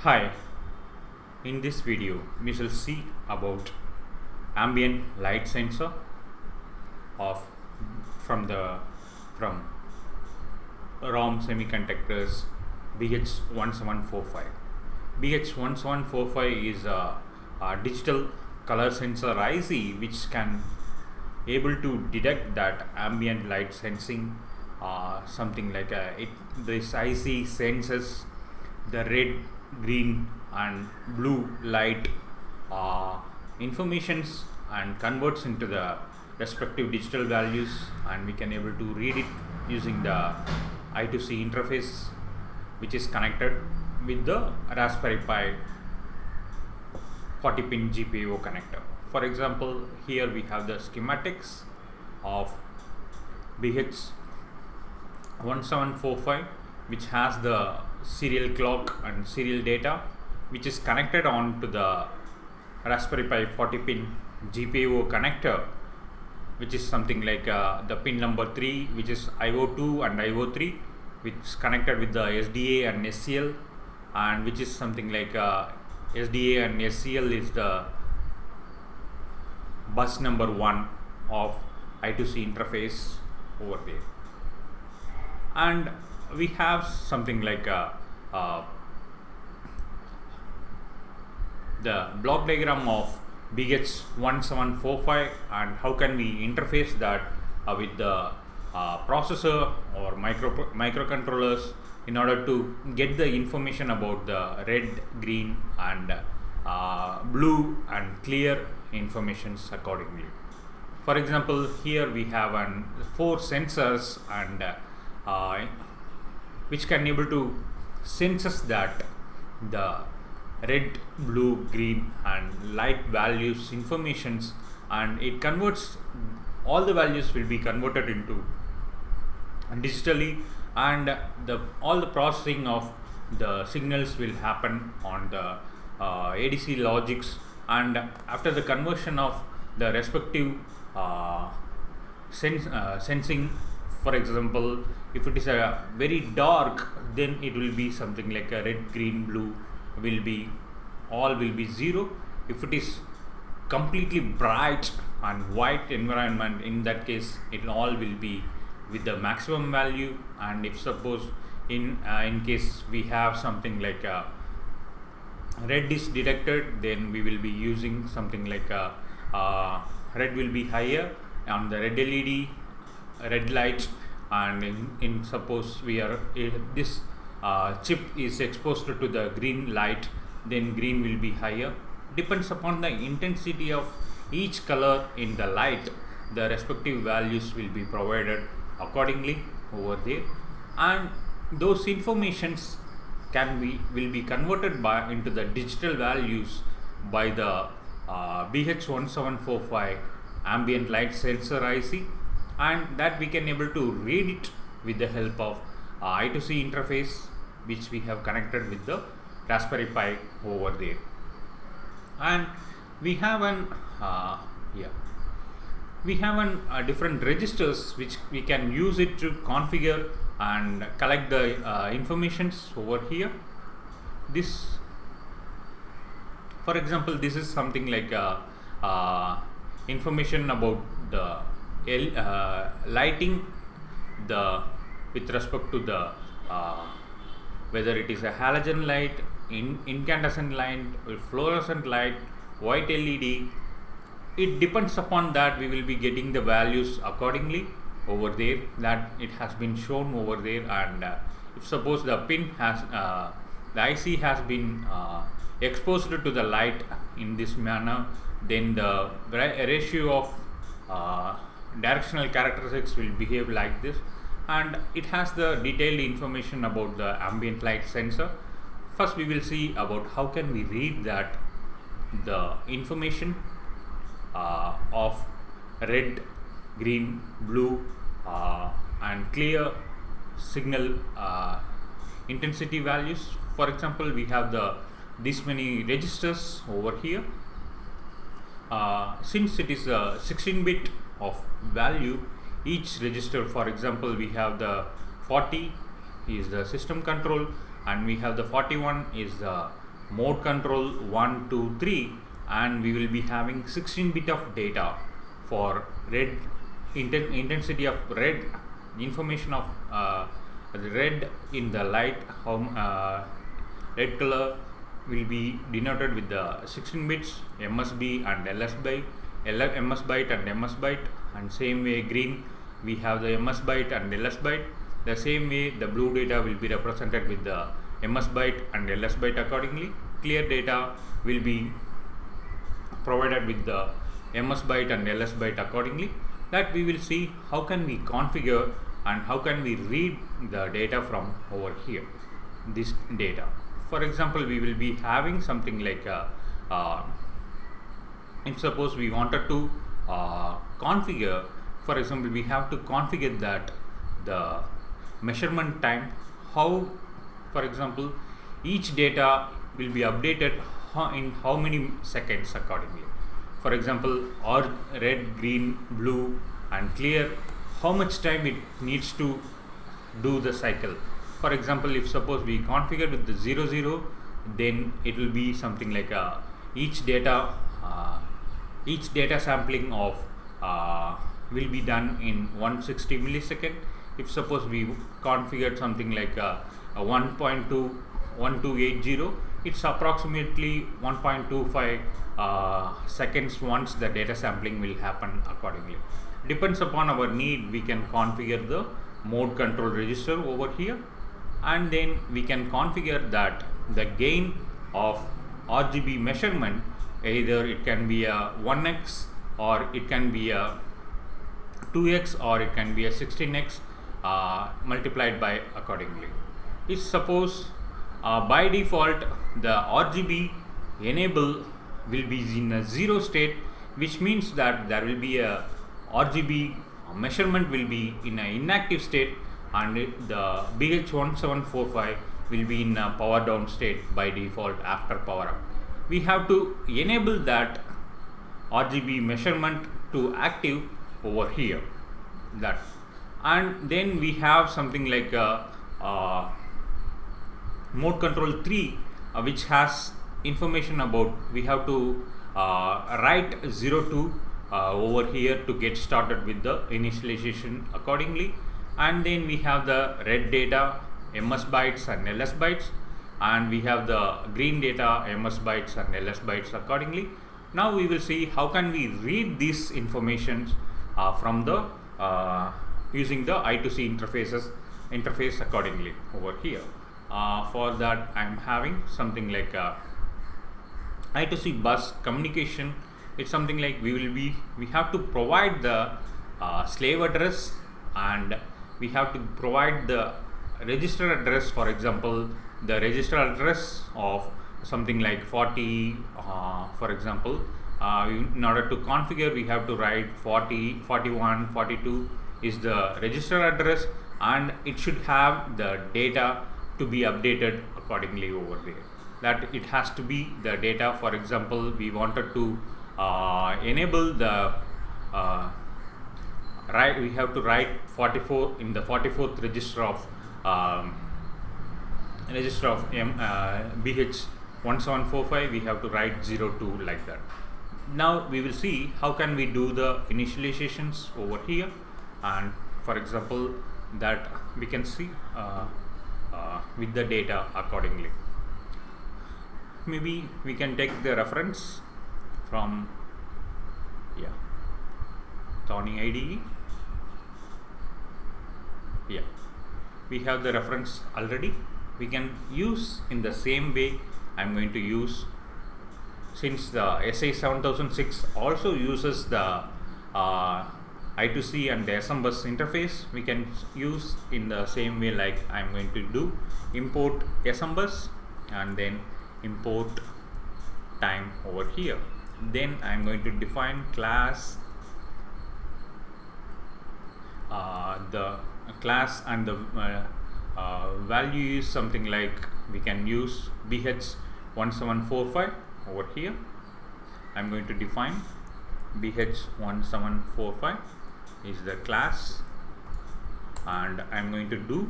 Hi, in this video we shall see about ambient light sensor of from the from ROM Semiconductors BH1745. BH1745 is a digital color sensor IC which can able to detect that ambient light sensing, something like this IC senses the red, green and blue light informations and converts into the respective digital values, and we can able to read it using the I2C interface which is connected with the Raspberry Pi 40-pin GPIO connector. For example, here we have the schematics of BH1745 which has the serial clock and serial data which is connected on to the Raspberry Pi 40-pin GPIO connector, which is something like the pin number 3, which is IO2 and IO3, which is connected with the SDA and SCL, and which is something like SDA and SCL is the bus number 1 of I2C interface over there. And we have something like the block diagram of BH1745 and how can we interface that with the processor or microcontrollers in order to get the information about the red, green and blue and clear informations accordingly. For example, here we have 4 sensors and which can able to senses that the red, blue, green and light values informations, and it converts all the values will be converted into digitally, and all the processing of the signals will happen on the ADC logics, and after the conversion of the respective sensing. For example, if it is a very dark, then it will be something like a red, green, blue will be 0. If it is completely bright and white environment, in that case it all will be with the maximum value. And if suppose in case we have something like red is detected, then we will be using something like red will be higher on the red LED, red light, and in suppose we are this chip is exposed to the green light, then green will be higher. Depends upon the intensity of each color in the light, the respective values will be provided accordingly over there, and those informations will be converted into the digital values by the BH1745 ambient light sensor IC, and that we can able to read it with the help of I2C interface which we have connected with the Raspberry Pi over there. And we have different registers which we can use it to configure and collect the informations over here. This, for example, this is something like information about the lighting with respect to the whether it is a halogen light, incandescent light, or fluorescent light, white LED. It depends upon that we will be getting the values accordingly over there, that it has been shown over there. And if suppose the pin has the IC has been exposed to the light in this manner, then the ratio of directional characteristics will behave like this, and it has the detailed information about the ambient light sensor. First we will see about how can we read that the information of red, green, blue and clear signal intensity values. For example, we have this many registers over here. Since it is a 16-bit of value, each register, for example, we have the 40 is the system control, and we have the 41 is the mode control 1, 2, 3, and we will be having 16 bit of data for red intensity of red, information of red in the light, red color will be denoted with the 16 bits MSB and LS byte, MS byte and MS byte, and same way green we have the MS byte and LS byte. The same way the blue data will be represented with the MS byte and LS byte accordingly. Clear data will be provided with the MS byte and LS byte accordingly. That we will see how can we configure and how can we read the data from over here, this data. For example, we will be having something like if suppose we wanted to configure, for example, we have to configure that the measurement time, how, for example, each data will be updated in how many seconds accordingly. For example, or red, green, blue and clear, how much time it needs to do the cycle. For example, if suppose we configure with the 0, 0, then it will be something like each data sampling of will be done in 160 millisecond. If suppose we configured something like a 1.21280, it's approximately 1.25 seconds once the data sampling will happen accordingly. Depends upon our need, we can configure the mode control register over here, and then we can configure that the gain of RGB measurement, either it can be a 1x or it can be a 2x or it can be a 16x multiplied by accordingly. If suppose by default the RGB enable will be in a 0 state, which means that there will be a RGB measurement will be in an inactive state, and the BH1745 will be in a power down state by default after power up. We have to enable that RGB measurement to active over here, that, and then we have something like mode control 3 which has information about, we have to write 02 over here to get started with the initialization accordingly, and then we have the red data MS bytes and LS bytes, and we have the green data MS bytes and LS bytes accordingly. Now we will see how can we read these informations from the using the I2C interface accordingly over here. For that I am having something like I2C bus communication. It's something like we have to provide the slave address, and we have to provide the register address. For example, the register address of something like 40, for example, in order to configure we have to write 40, 41, 42 is the register address, and it should have the data to be updated accordingly over there. That it has to be the data. For example, we wanted to enable the we have to write 44 in the 44th register of BH1745, we have to write 02 like that. Now we will see how can we do the initializations over here, and for example that we can see with the data accordingly. Maybe we can take the reference from Thorny IDE. We have the reference already. We can use in the same way. I'm going to use, since the SA7006 also uses the I2C and the SM bus interface, we can use in the same way, like I'm going to do import SM bus and then import time over here. Then I'm going to define class, the class, and the value is something like we can use BH1745 over here. I'm going to define BH1745 is the class, and I'm going to do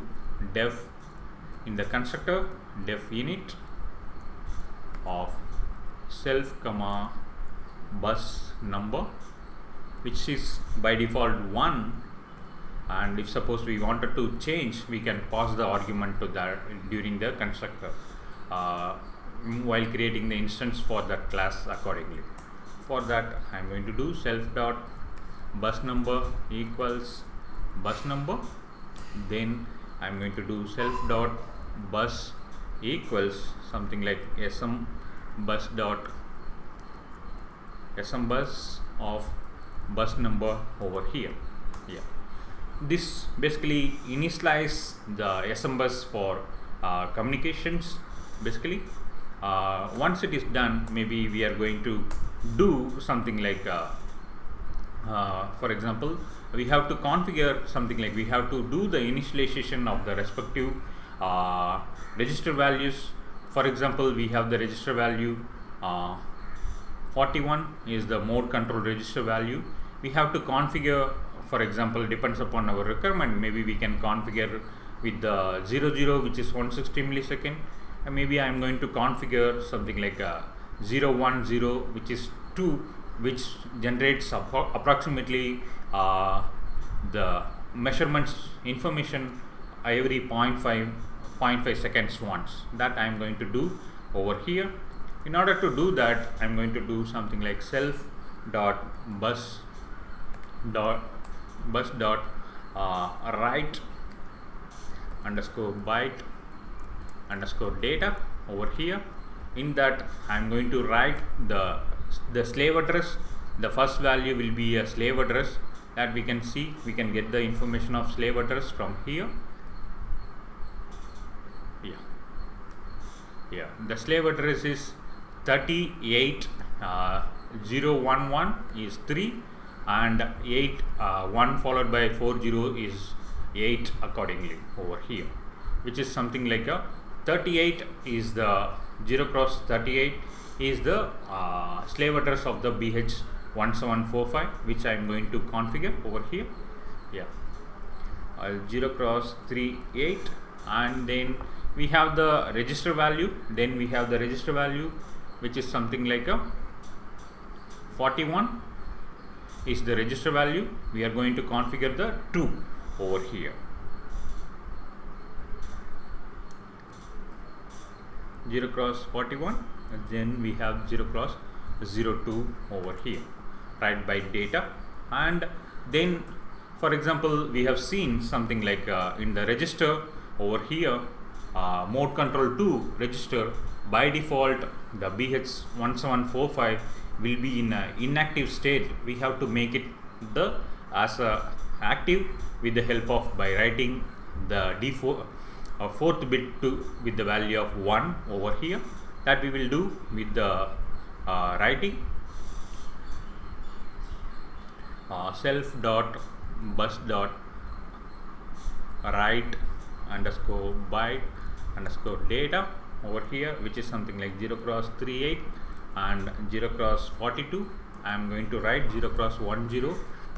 def in the constructor def init of self comma bus number, which is by default 1, and if suppose we wanted to change, we can pass the argument to that during the constructor while creating the instance for that class accordingly. For that, I am going to do self dot bus number equals bus number, then I am going to do self dot bus equals something like sm bus of bus number over here. Yeah, this basically initialize the SM bus for communications. Basically, once it is done, maybe we are going to do something like for example, we have to configure something like we have to do the initialization of the respective register values. For example, we have the register value 41 is the mode control register value. We have to configure, for example, depends upon our requirement, maybe we can configure with the 00, which is 160 millisecond, and maybe I am going to configure something like 010, which is 2, which generates approximately the measurements information every 0.5 seconds once. That I am going to do over here. In order to do that, I am going to do something like self dot bus dot write underscore byte underscore data over here. In that, I am going to write the slave address. The first value will be a slave address that we can see. We can get the information of slave address from here. Yeah, the slave address is 38011 is 3, and 1 followed by 40 is 8 accordingly over here, which is something like a 38 is the 0 cross 38 is the slave address of the BH1745, which I am going to configure over here. Yeah, 0 cross 38, and then we have the register value. Then we have the register value, which is something like a 41 is the register value. We are going to configure the 2 over here. 0 cross 41, and then we have 0 cross 02 over here, right, by data. And then, for example, we have seen something like in the register over here, mode control 2 register, by default the BH1745 will be in an inactive state. We have to make it as active with the help of by writing the fourth bit with the value of 1 over here. That we will do with the writing self dot bus dot write underscore byte underscore data over here, which is something like 0 cross 38 and 0 cross 42. I am going to write 0 cross 10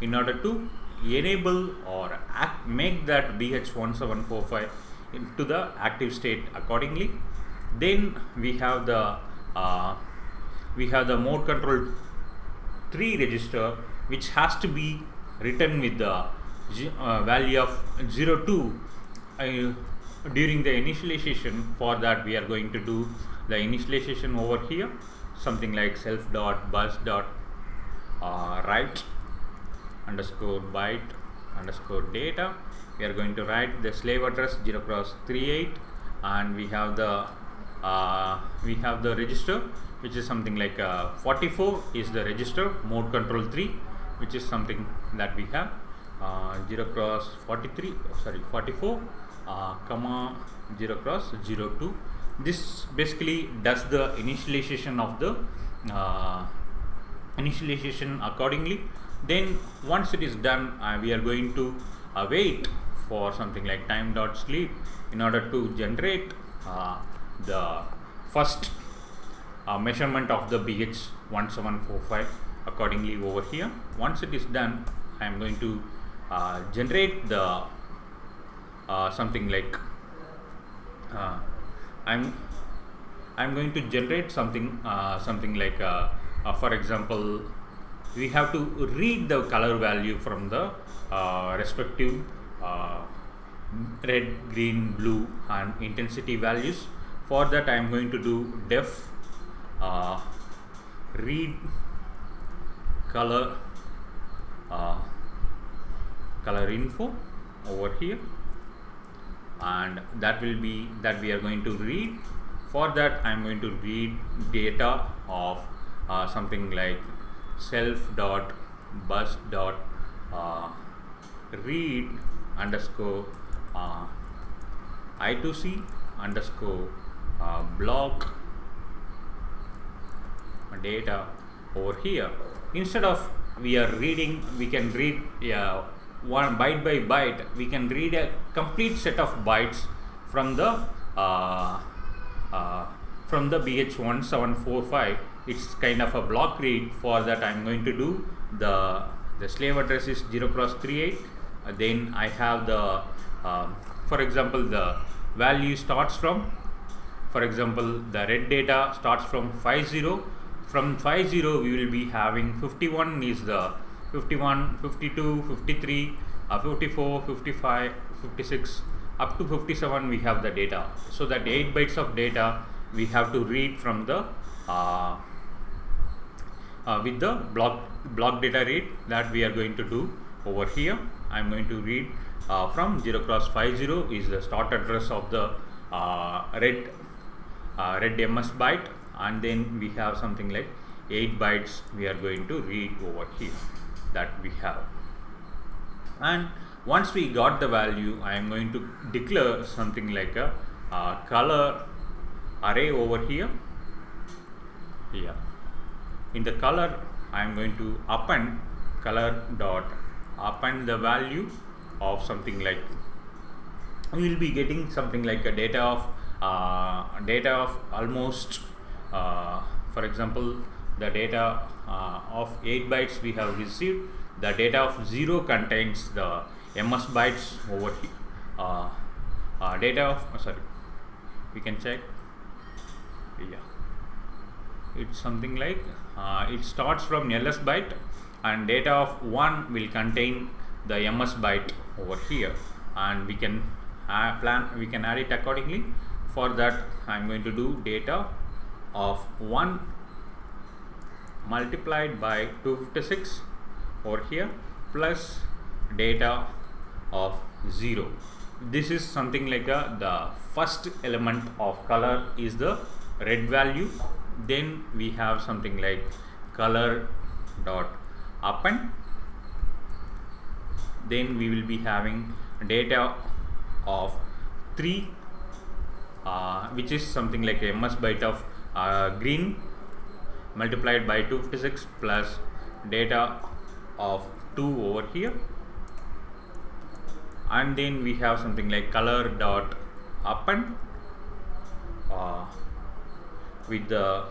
in order to enable or make that BH1745 into the active state accordingly. Then we have the mode control 3 register, which has to be written with the value of 02 during the initialization. For that, we are going to do the initialization over here, something like self dot bus dot write underscore byte underscore data. We are going to write the slave address 0 cross 38, and we have the register, which is something like 44 is the register mode control 3, which is something that we have 0 cross 44 comma 0 cross 02. This basically does the initialization of the initialization accordingly. Then once it is done, we are going to wait for something like time dot sleep in order to generate the first measurement of the BH1745 accordingly over here. Once it is done, I am going to generate the something like I'm going to generate something like for example, we have to read the color value from the respective red, green, blue and intensity values. For that I am going to do def read color color info over here, and that will be that we are going to read. For that I am going to read data of something like self dot bus dot read underscore I2C underscore block data over here. Instead of we are reading, we can read one byte by byte. We can read a complete set of bytes from the BH1745. It's kind of a block read. For that I am going to do the slave address is 0x38. Then I have the for example, the value starts from, for example, the red data starts from 50. From 50 we will be having 51 is the 51, 52, 53, 54, 55, 56 up to 57 we have the data. So that 8 bytes of data we have to read from the with the block data read that we are going to do over here. I am going to read from 0x50 is the start address of the red MS byte, and then we have something like 8 bytes we are going to read over here that we have. And once we got the value, I am going to declare something like a color array over here. In the color I am going to append color dot append the value of something like, we will be getting something like a data of almost for example, the data of 8 bytes we have received. The data of 0 contains the MS bytes over here. Data of sorry, we can check. It's something like it starts from LS byte, and data of 1 will contain the MS byte over here, and we can we can add it accordingly. For that I am going to do data of 1 multiplied by 256 over here plus data of 0. This is something like the first element of color is the red value. Then we have something like color dot append. Then we will be having data of 3 which is something like a MS byte of green multiplied by 256 plus data of 2 over here, and then we have something like color dot append with the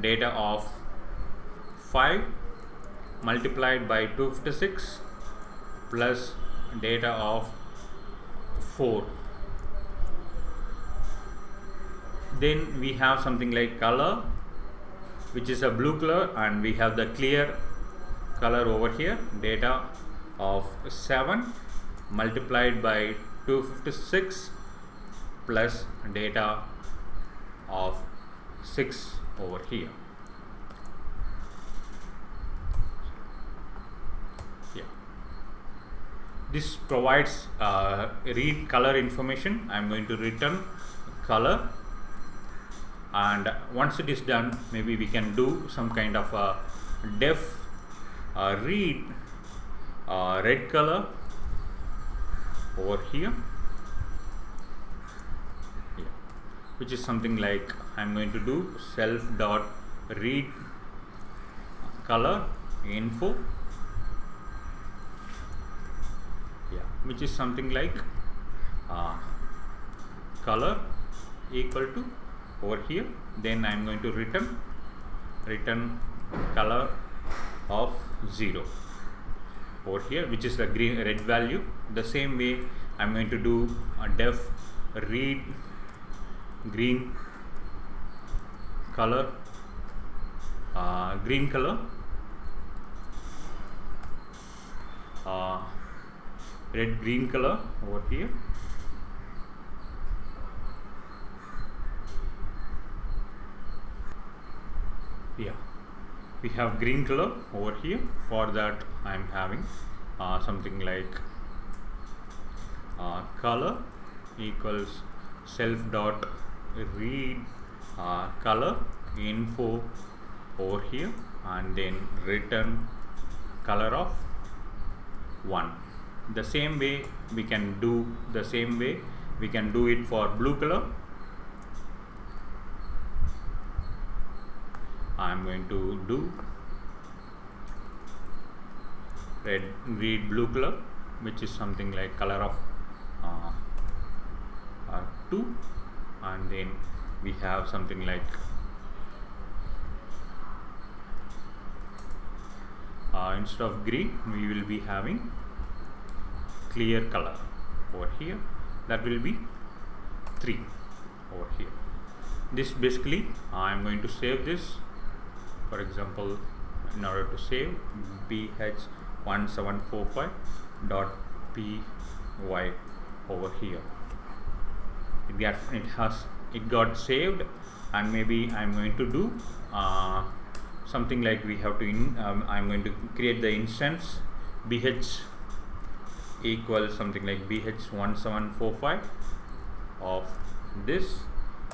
data of 5 multiplied by 256 plus data of 4. Then we have something like color, which is a blue color, and we have the clear color over here, data of 7 multiplied by 256 plus data of 6 over here. This provides read color information. I am going to return color, and once it is done, maybe we can do some kind of a def read red color over here, which is something like I am going to do self dot read color info, which is something like color equal to over here. Then I am going to return color of 0 over here, which is the red value. The same way I am going to do a def read green color, green color, red green color over here, yeah, we have green color over here. For that I am having something like color equals self dot read color info over here, and then return color of 1. The same way we can do it for blue color. I am going to do read blue color, which is something like color of 2, and then we have something like instead of green we will be having clear color over here, that will be 3 over here. This basically I am going to save this. For example, in order to save bh1745.py over here, it got saved, and maybe I'm going to do something like we have to I'm going to create the instance bh equals something like bh1745 of this,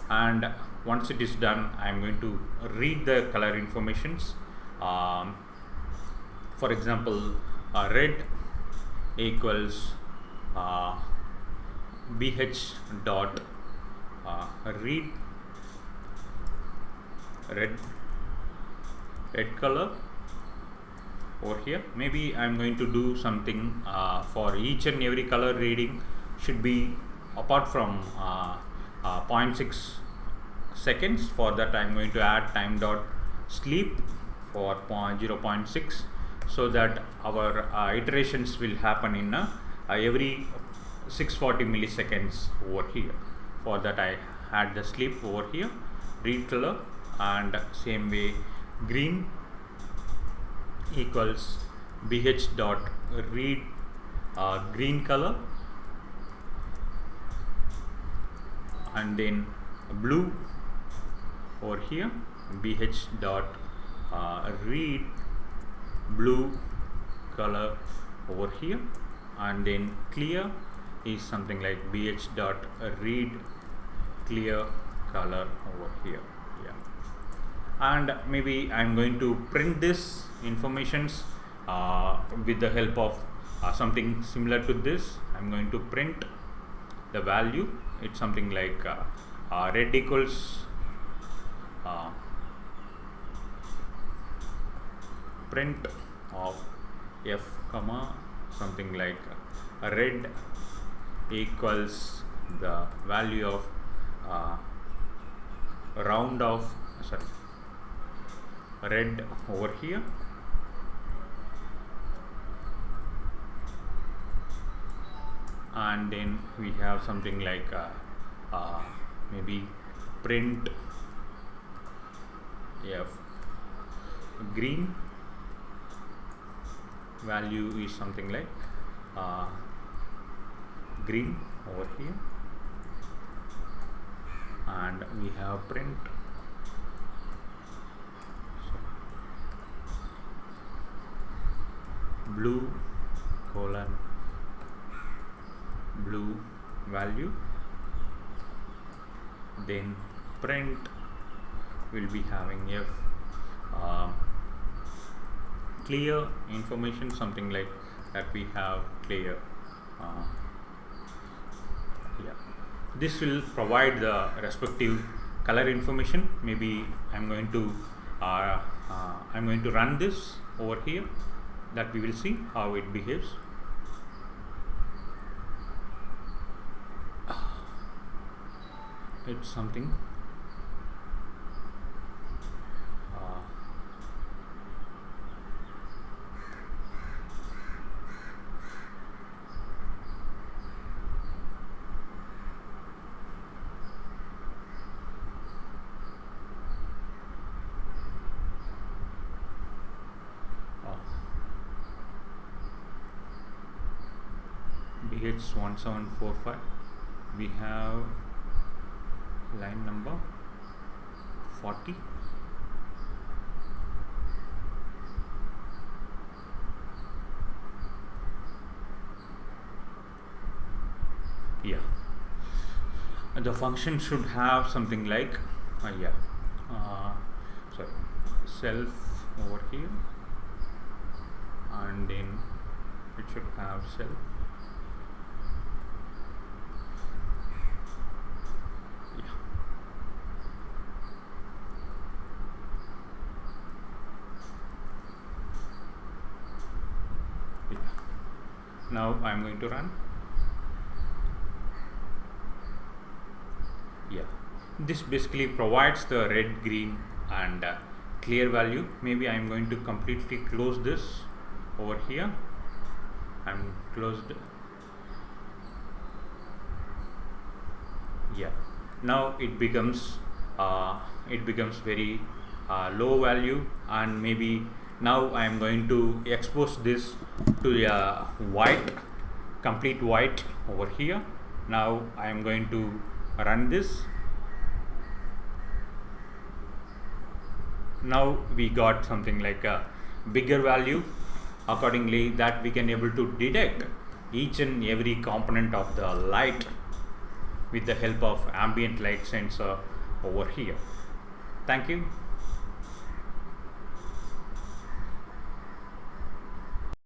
and once it is done I'm going to read the color informations. For example, red equals bh dot read red color over here. Maybe I'm going to do something for each and every color reading should be apart from 0.6 seconds. For that I'm going to add time dot sleep for 0.6, so that our iterations will happen in every 640 milliseconds over here. For that I add the sleep over here, read color, and same way green equals bh dot read green color, and then blue over here bh dot read blue color over here, and then clear is something like bh dot read clear color over here. Yeah, and maybe I'm going to print this informations with the help of something similar to this. I'm going to print the value. It's something like red equals print of f comma something like red equals the value of round of red over here, and then we have something like maybe print f green value is something like green over here, and we have print blue colon blue value, then print will be having f clear information, something like that we have clear. Yeah, this will provide the respective color information. Maybe I'm going to run this over here, that we will see how it behaves. It's something GH1745. We have line number 40. Yeah, the function should have something like sorry, self over here, and then it should have self. Yeah. Yeah. Now I'm going to run. Yeah, this basically provides the red, green and clear value. Maybe I'm going to completely close this over here. I'm closed. Yeah, now it becomes very low value, and maybe now I am going to expose this to the white, complete white over here. Now I am going to run this. Now we got something like a bigger value. Accordingly, that we can able to detect each and every component of the light with the help of ambient light sensor over here. Thank you.